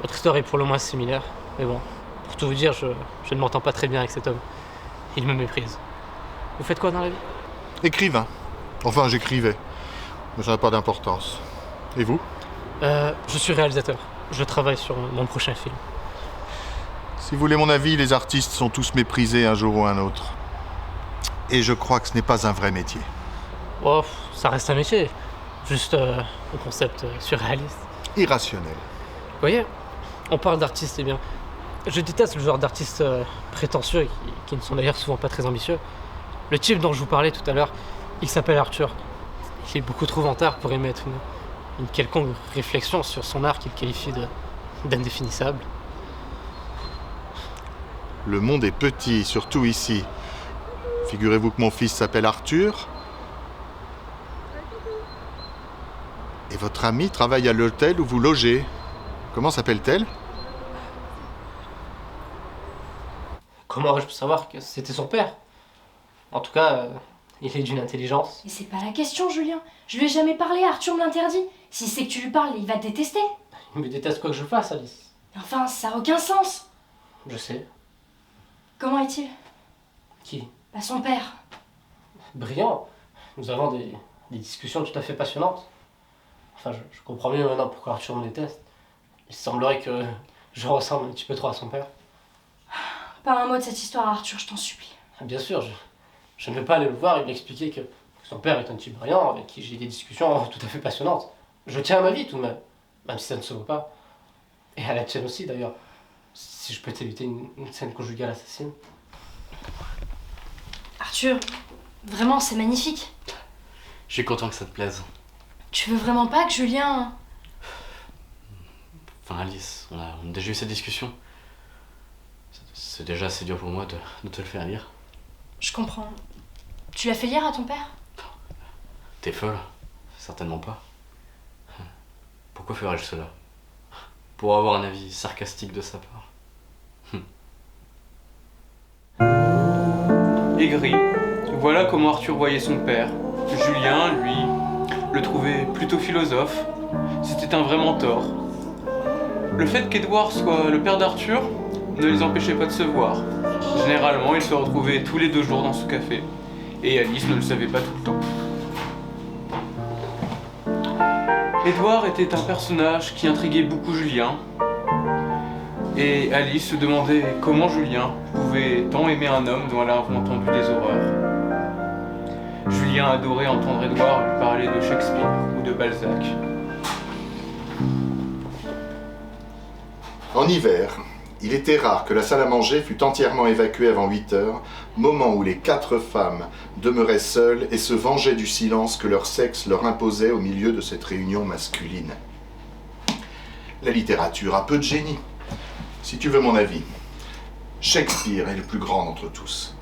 Votre histoire est pour le moins similaire. Mais bon, pour tout vous dire, je ne m'entends pas très bien avec cet homme. Il me méprise. Vous faites quoi dans la vie? Écrivain. Enfin, j'écrivais. Mais ça n'a pas d'importance. Et vous? Je suis réalisateur. Je travaille sur mon prochain film. Si vous voulez mon avis, les artistes sont tous méprisés un jour ou un autre. Et je crois que ce n'est pas un vrai métier. Oh, ça reste un métier. Juste un concept surréaliste. Irrationnel. Vous voyez, on parle d'artistes, eh bien. Je déteste le genre d'artistes prétentieux et qui ne sont d'ailleurs souvent pas très ambitieux. Le type dont je vous parlais tout à l'heure, il s'appelle Arthur. Il est beaucoup trop vantard pour émettre une quelconque réflexion sur son art qu'il qualifie d'indéfinissable. Le monde est petit, surtout ici. Figurez-vous que mon fils s'appelle Arthur. Et votre amie travaille à l'hôtel où vous logez. Comment s'appelle-t-elle? Comment aurais-je pu savoir que c'était son père? En tout cas, il est d'une intelligence. Mais c'est pas la question, Julien. Je lui ai jamais parlé, Arthur me l'interdit. S'il sait que tu lui parles, il va te détester. Il me déteste quoi que je fasse, Alice. Mais enfin, ça n'a aucun sens. Je sais. Comment est-il? Qui? Bah son père. Brillant. Nous avons des discussions tout à fait passionnantes. Enfin, je comprends mieux maintenant pourquoi Arthur me déteste. Il semblerait que je ressemble un petit peu trop à son père. Pas un mot de cette histoire, Arthur, je t'en supplie. Bien sûr, je ne vais pas aller le voir et lui expliquer que son père est un type brillant avec qui j'ai des discussions tout à fait passionnantes. Je tiens à ma vie tout de même, même si ça ne se voit pas. Et à la tienne aussi d'ailleurs, si je peux t'éviter une scène conjugale assassine. Arthur, vraiment, c'est magnifique. Je suis content que ça te plaise. Tu veux vraiment pas que Julien... Enfin, Alice, on a déjà eu cette discussion. C'est déjà assez dur pour moi de te le faire lire. Je comprends. Tu l'as fait lire à ton père? T'es folle? Certainement pas. Pourquoi ferais-je cela? Pour avoir un avis sarcastique de sa part. Aigri, voilà comment Arthur voyait son père. Julien, lui, le trouvait plutôt philosophe. C'était un vrai mentor. Le fait qu'Edouard soit le père d'Arthur ne les empêchait pas de se voir. Généralement, ils se retrouvaient tous les 2 jours dans ce café. Et Alice ne le savait pas tout le temps. Edouard était un personnage qui intriguait beaucoup Julien. Et Alice se demandait comment Julien pouvait tant aimer un homme dont elle avait entendu des horreurs. Julien adorait entendre Edouard lui parler de Shakespeare ou de Balzac. En hiver, il était rare que la salle à manger fût entièrement évacuée avant 8 heures, moment où les 4 femmes demeuraient seules et se vengeaient du silence que leur sexe leur imposait au milieu de cette réunion masculine. La littérature a peu de génie. Si tu veux mon avis, Shakespeare est le plus grand d'entre tous.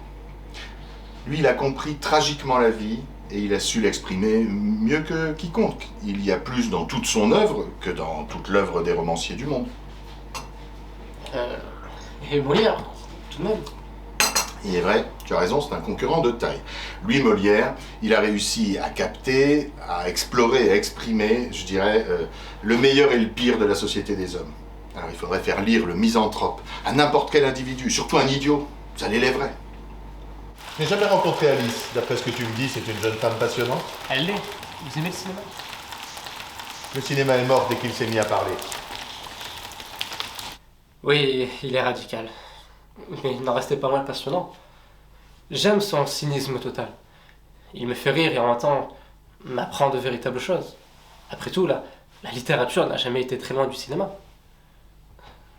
Lui, il a compris tragiquement la vie et il a su l'exprimer mieux que quiconque. Il y a plus dans toute son œuvre que dans toute l'œuvre des romanciers du monde. Et Molière, tout de même. Il est vrai, tu as raison, c'est un concurrent de taille. Lui, Molière, il a réussi à capter, à explorer, à exprimer, je dirais, le meilleur et le pire de la société des hommes. Alors il faudrait faire lire le misanthrope à n'importe quel individu, surtout un idiot, ça l'élèverait. Je n'ai jamais rencontré Alice. D'après ce que tu me dis, c'est une jeune femme passionnante. Elle l'est. Vous aimez le cinéma? Le cinéma est mort dès qu'il s'est mis à parler. Oui, il est radical. Mais il n'en restait pas moins passionnant. J'aime son cynisme total. Il me fait rire et en même temps, m'apprend de véritables choses. Après tout, la littérature n'a jamais été très loin du cinéma.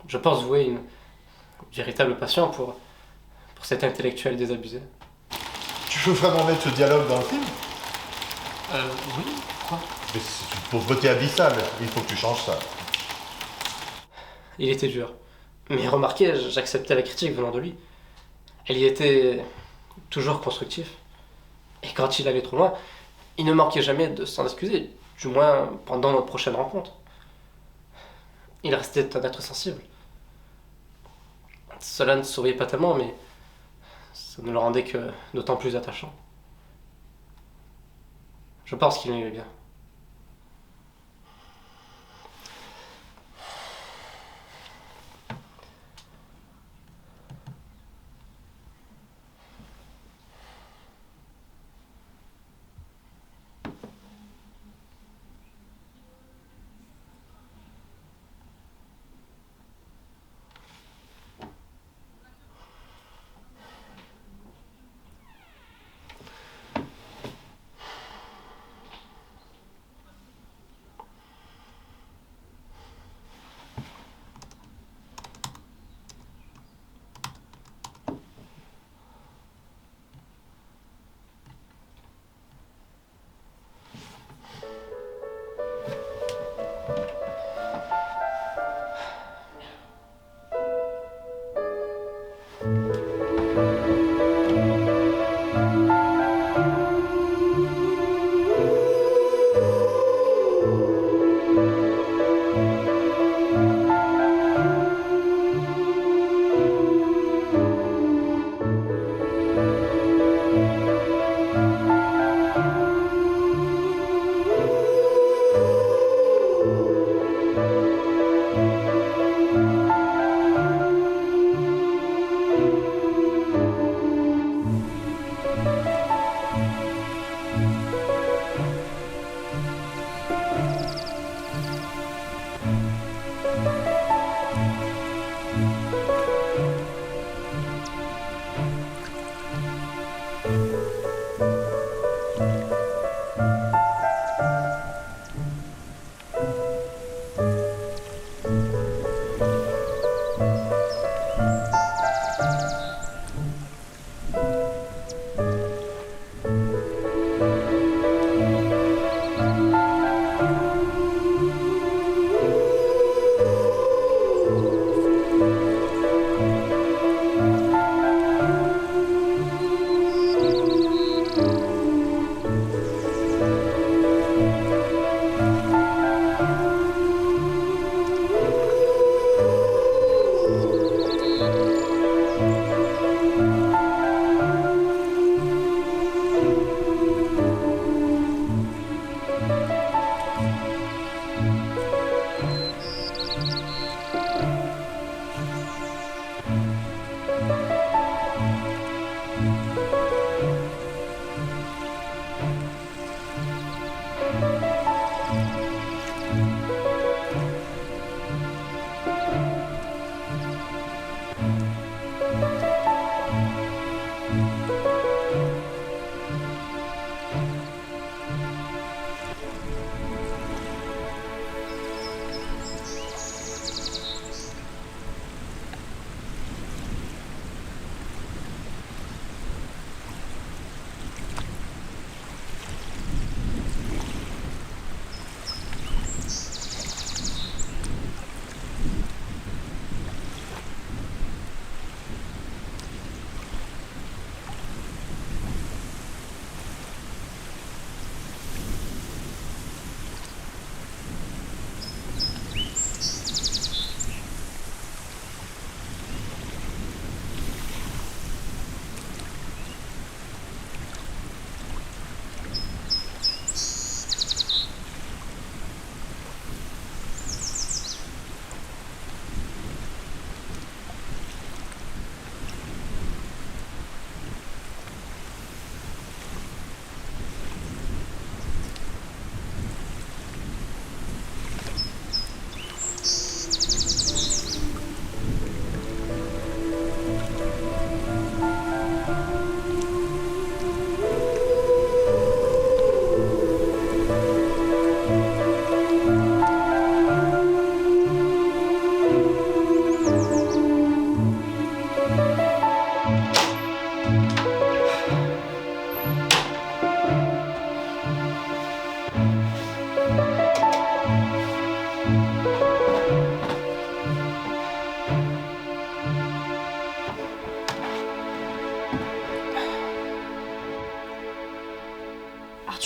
Je pense vouer une véritable passion pour cet intellectuel désabusé. Tu veux vraiment mettre ce dialogue dans le film? Oui, pourquoi? Mais c'est une pauvreté abyssale, il faut que tu changes ça. Il était dur. Mais remarquez, j'acceptais la critique venant de lui. Elle y était toujours constructive. Et quand il allait trop loin, il ne manquait jamais de s'en excuser, du moins pendant notre prochaine rencontre. Il restait un être sensible. Cela ne souriait pas tellement, mais ça ne le rendait que d'autant plus attachant. Je pense qu'il m'aimait bien.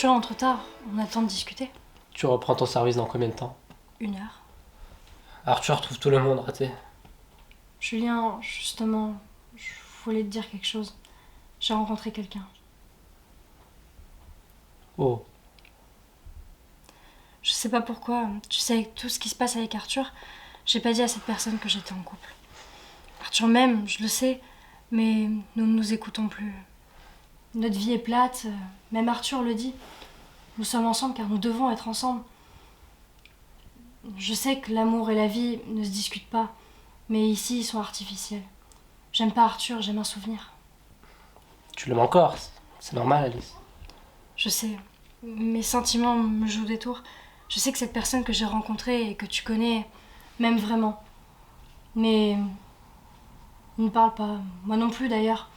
Arthur entre tard, on a le temps de discuter. Tu reprends ton service dans combien de temps? 1 heure. Arthur trouve tout le monde raté. Julien, justement, je voulais te dire quelque chose. J'ai rencontré quelqu'un. Oh, Je sais pas pourquoi, tu sais, avec tout ce qui se passe avec Arthur, j'ai pas dit à cette personne que j'étais en couple. Arthur m'aime, je le sais, mais nous ne nous écoutons plus. Notre vie est plate, même Arthur le dit. Nous sommes ensemble car nous devons être ensemble. Je sais que l'amour et la vie ne se discutent pas, mais ici ils sont artificiels. J'aime pas Arthur, j'aime un souvenir. tu l'aimes encore, c'est normal, Alice. Je sais, mes sentiments me jouent des tours. Je sais que cette personne que j'ai rencontrée et que tu connais m'aime vraiment. Mais il ne parle pas, moi non plus d'ailleurs.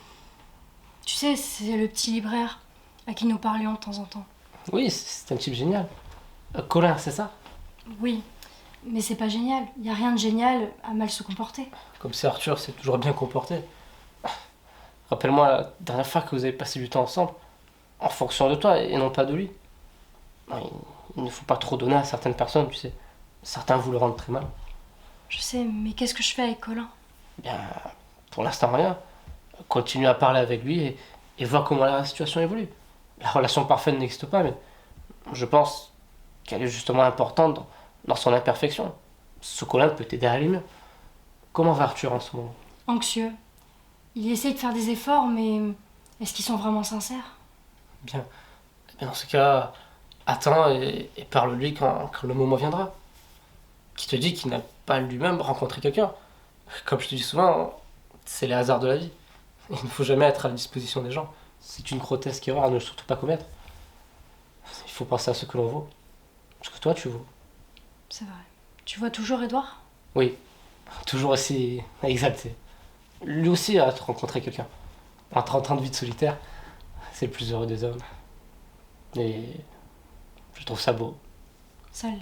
Tu sais, c'est le petit libraire à qui nous parlions de temps en temps. Oui, c'est un type génial. Colin, c'est ça? Oui, mais c'est pas génial. Il y a rien de génial à mal se comporter. Comme si Arthur s'est toujours bien comporté. Rappelle-moi la dernière fois que vous avez passé du temps ensemble, en fonction de toi et non pas de lui. Non, il ne faut pas trop donner à certaines personnes, tu sais. Certains vous le rendent très mal. Je sais, mais qu'est-ce que je fais avec Colin? Bien, pour l'instant, rien. Continue à parler avec lui et vois comment la situation évolue. La relation parfaite n'existe pas, mais je pense qu'elle est justement importante dans son imperfection. Ce Colin peut t'aider à aller mieux. Comment va Arthur en ce moment? Anxieux. Il essaye de faire des efforts, mais est-ce qu'ils sont vraiment sincères? Bien. Eh bien, dans ce cas, attends et parle-lui quand le moment viendra. Qui te dit qu'il n'a pas lui-même rencontré quelqu'un? Comme je te dis souvent, c'est les hasards de la vie. Il ne faut jamais être à la disposition des gens. C'est une grotesque erreur à ne surtout pas commettre. Il faut penser à ce que l'on vaut. Ce que toi tu vaux. C'est vrai. Tu vois toujours Edouard? Oui, toujours aussi exalté. Lui aussi a rencontré quelqu'un. En 30 ans de vie de solitaire, c'est le plus heureux des hommes. Et je trouve ça beau. Ça l'est.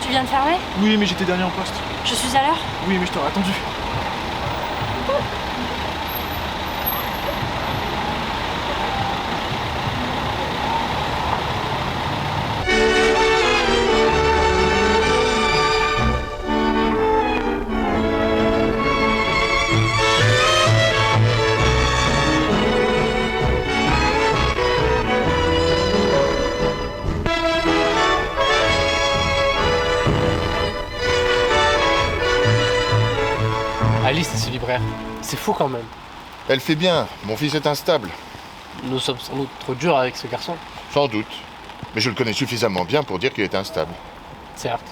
Tu viens de fermer? Oui, mais j'étais dernier en poste. Je suis à l'heure? Oui, mais je t'aurais attendu. Alice et ce libraire, c'est fou quand même. Elle fait bien, mon fils est instable. Nous sommes sans doute trop durs avec ce garçon. Sans doute. Mais je le connais suffisamment bien pour dire qu'il est instable. Certes.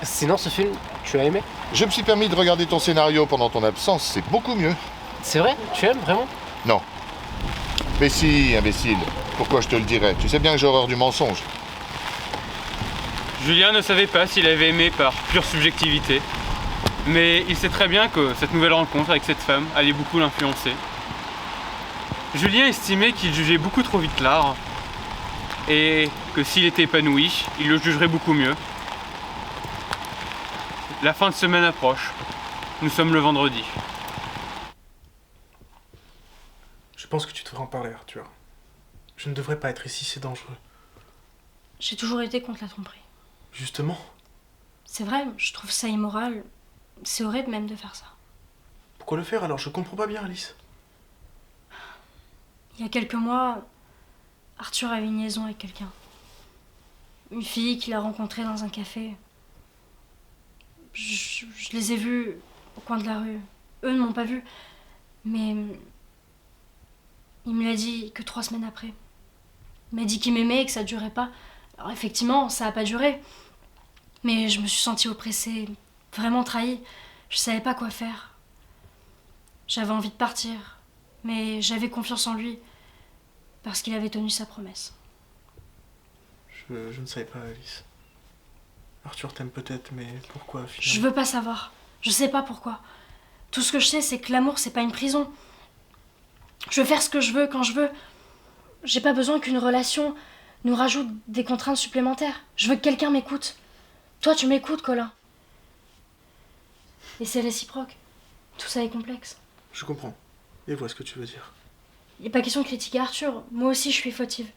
Sinon, ce film, tu as aimé? Je me suis permis de regarder ton scénario pendant ton absence, c'est beaucoup mieux. C'est vrai? Tu aimes vraiment? Non. Mais si, imbécile. Pourquoi je te le dirais? Tu sais bien que j'ai horreur du mensonge. Julien ne savait pas s'il avait aimé par pure subjectivité. Mais il sait très bien que cette nouvelle rencontre avec cette femme allait beaucoup l'influencer. Julien estimait qu'il jugeait beaucoup trop vite l'art et que s'il était épanoui, il le jugerait beaucoup mieux. La fin de semaine approche. Nous sommes le vendredi. Je pense que tu devrais en parler, Arthur. Je ne devrais pas être ici, c'est dangereux. J'ai toujours été contre la tromperie. Justement. C'est vrai, je trouve ça immoral. C'est horrible même de faire ça. Pourquoi le faire alors? Je comprends pas bien, Alice. Il y a quelques mois, Arthur a eu une liaison avec quelqu'un. Une fille qu'il a rencontrée dans un café. Je les ai vus au coin de la rue. Eux ne m'ont pas vue. Mais il me l'a dit que 3 semaines après. Il m'a dit qu'il m'aimait et que ça durait pas. Alors effectivement, ça a pas duré. Mais je me suis sentie oppressée, vraiment trahie. Je savais pas quoi faire. J'avais envie de partir. Mais j'avais confiance en lui. Parce qu'il avait tenu sa promesse. Je ne savais pas, Alice. Arthur t'aime peut-être, mais pourquoi Je finalement? veux pas savoir. Je sais pas pourquoi. Tout ce que je sais, c'est que l'amour, c'est pas une prison. Je veux faire ce que je veux, quand je veux. J'ai pas besoin qu'une relation nous rajoute des contraintes supplémentaires. Je veux que quelqu'un m'écoute. Toi, tu m'écoutes, Colin. Et c'est réciproque. Tout ça est complexe. Je comprends. Et vois ce que tu veux dire. Il n'est pas question de critiquer Arthur. Moi aussi, je suis fautive.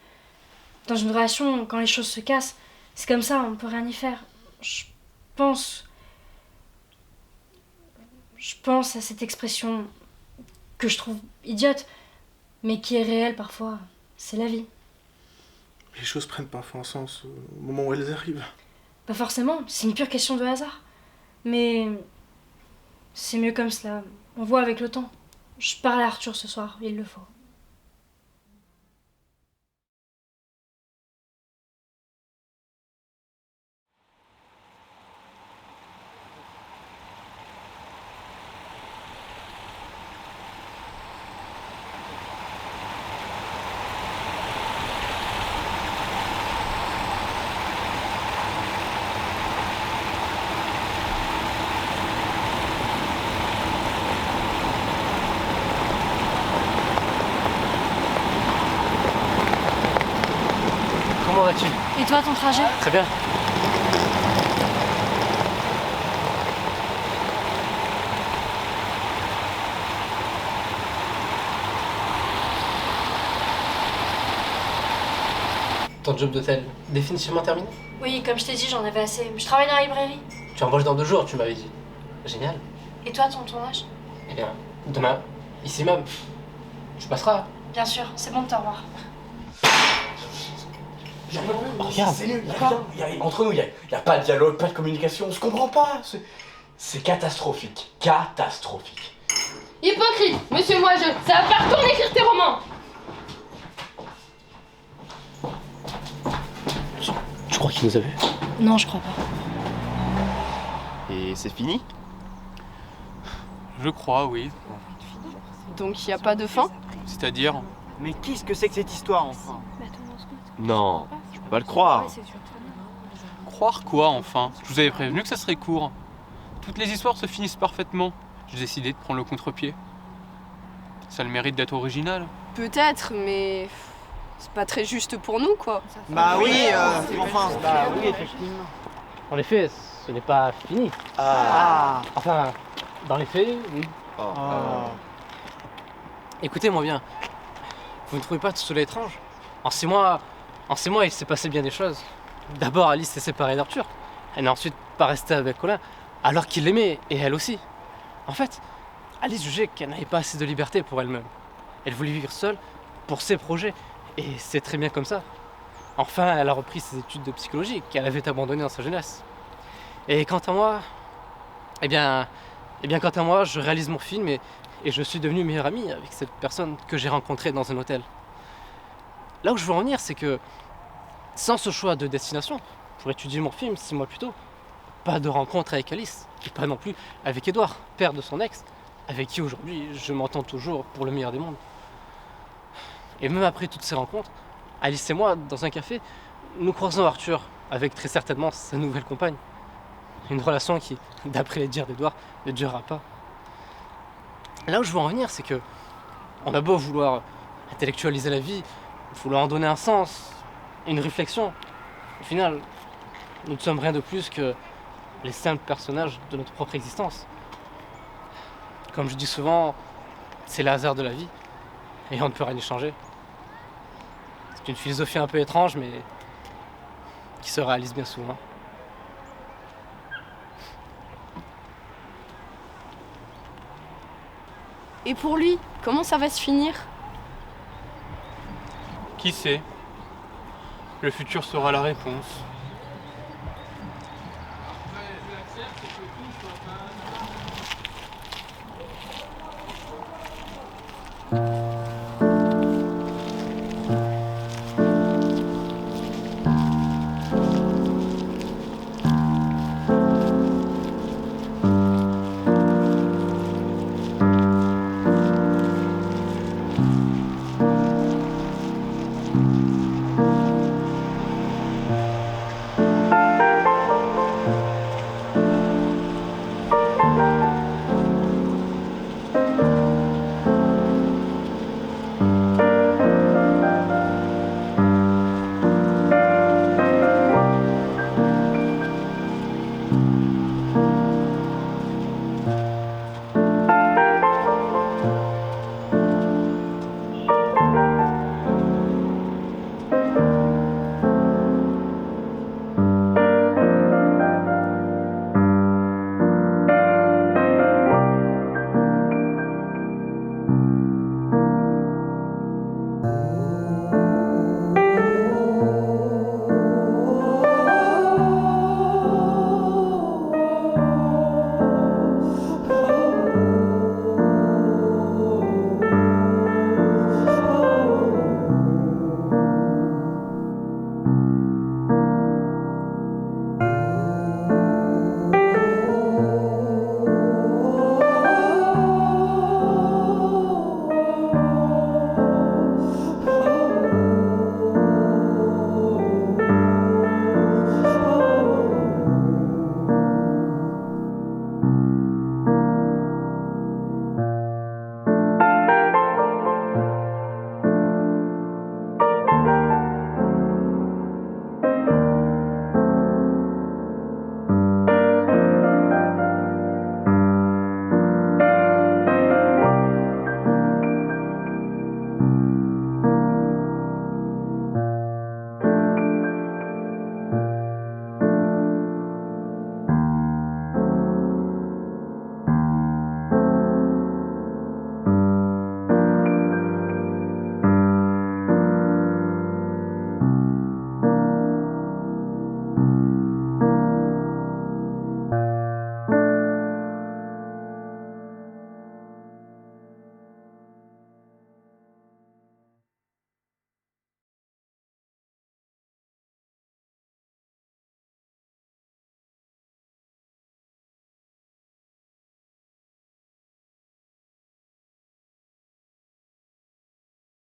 Dans une relation, quand les choses se cassent, c'est comme ça, on peut rien y faire. Je pense à cette expression que je trouve idiote, mais qui est réelle parfois. C'est la vie. Les choses prennent parfois un sens au moment où elles arrivent. Pas forcément, c'est une pure question de hasard. Mais c'est mieux comme cela. On voit avec le temps. Je parle à Arthur ce soir, il le faut. Comment vas-tu? Et toi, ton trajet? Très bien. Ton job d'hôtel, définitivement terminé? Oui, comme je t'ai dit, j'en avais assez. Je travaille dans la librairie. Tu embauches dans 2 jours, tu m'avais dit. Génial. Et toi, ton tournage? Eh bien, demain, ici même, tu passeras. Bien sûr, c'est bon de te revoir. Regarde, entre nous, il n'y a pas de dialogue, pas de communication, on se comprend pas. C'est catastrophique. Catastrophique. Hypocrite, monsieur Moiseux, ça va pas retourner écrire tes romans. Tu crois qu'il nous a vus? Non, je crois pas. Et c'est fini? Je crois, oui. Donc il y a pas de fin? C'est-à-dire? Mais qu'est-ce que c'est que cette histoire, enfin? Non, je peux pas le croire. Croire quoi, enfin? Je vous avais prévenu que ça serait court. Toutes les histoires se finissent parfaitement. J'ai décidé de prendre le contre-pied. Ça a le mérite d'être original. Peut-être, mais c'est pas très juste pour nous, quoi. Bah oui, enfin, bah oui, effectivement. En effet, ce n'est pas fini. Ah. Enfin, dans les faits, oui. Écoutez-moi bien. Vous ne trouvez pas tout cela étrange? En 6 mois, il s'est passé bien des choses. D'abord, Alice s'est séparée d'Arthur. Elle n'a ensuite pas resté avec Colin, alors qu'il l'aimait, et elle aussi. En fait, Alice jugeait qu'elle n'avait pas assez de liberté pour elle-même. Elle voulait vivre seule pour ses projets, et c'est très bien comme ça. Enfin, elle a repris ses études de psychologie qu'elle avait abandonnées dans sa jeunesse. Et quant à moi, quant à moi, je réalise mon film et je suis devenu meilleur ami avec cette personne que j'ai rencontrée dans un hôtel. Là où je veux en venir, c'est que sans ce choix de destination, pour étudier mon film 6 mois plus tôt, pas de rencontre avec Alice, et pas non plus avec Édouard, père de son ex, avec qui aujourd'hui je m'entends toujours pour le meilleur des mondes. Et même après toutes ces rencontres, Alice et moi, dans un café, nous croisons Arthur, avec très certainement sa nouvelle compagne. Une relation qui, d'après les dires d'Édouard, ne durera pas. Là où je veux en venir, c'est que on a beau vouloir intellectualiser la vie, vouloir en donner un sens, une réflexion, au final, nous ne sommes rien de plus que les simples personnages de notre propre existence. Comme je dis souvent, c'est le hasard de la vie, et on ne peut rien y changer. C'est une philosophie un peu étrange, mais qui se réalise bien souvent. Et pour lui, comment ça va se finir? Qui sait? Le futur sera la réponse.